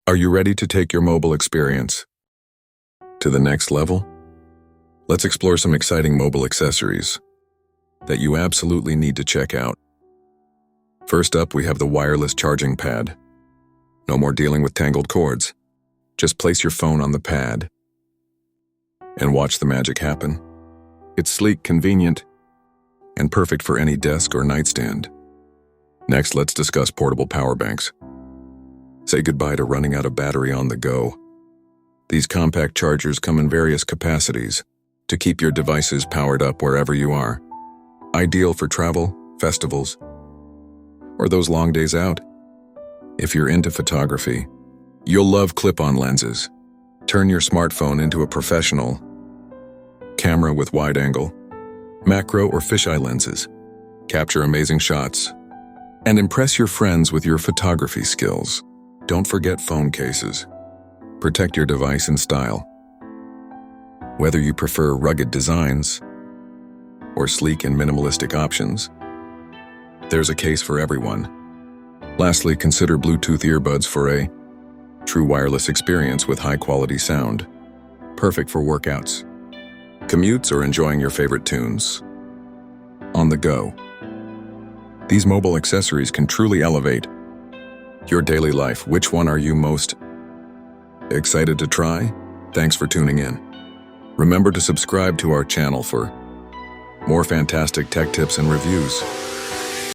Are you ready to take your mobile experience to the next level? Let's explore some exciting mobile accessories that you absolutely need to check out. First up, we have the wireless charging pad. No more dealing with tangled cords. Just place your phone on the pad and watch the magic happen. It's sleek, convenient, and perfect for any desk or nightstand. Next, let's discuss portable power banks. Say goodbye to running out of battery on the go. These compact chargers come in various capacities to keep your devices powered up wherever you are. Ideal for travel, festivals, or those long days out. If you're into photography, you'll love clip-on lenses. Turn your smartphone into a professional camera with wide-angle, macro, or fisheye lenses. Capture amazing shots and impress your friends with your photography skills. Don't forget phone cases. Protect your device in style. Whether you prefer rugged designs or sleek and minimalistic options, there's a case for everyone. Lastly, consider Bluetooth earbuds for a true wireless experience with high-quality sound. Perfect for workouts, commutes, or enjoying your favorite tunes on the go. These mobile accessories can truly elevate your daily life. Which one are you most excited to try? Thanks for tuning in. Remember to subscribe to our channel for more fantastic tech tips and reviews.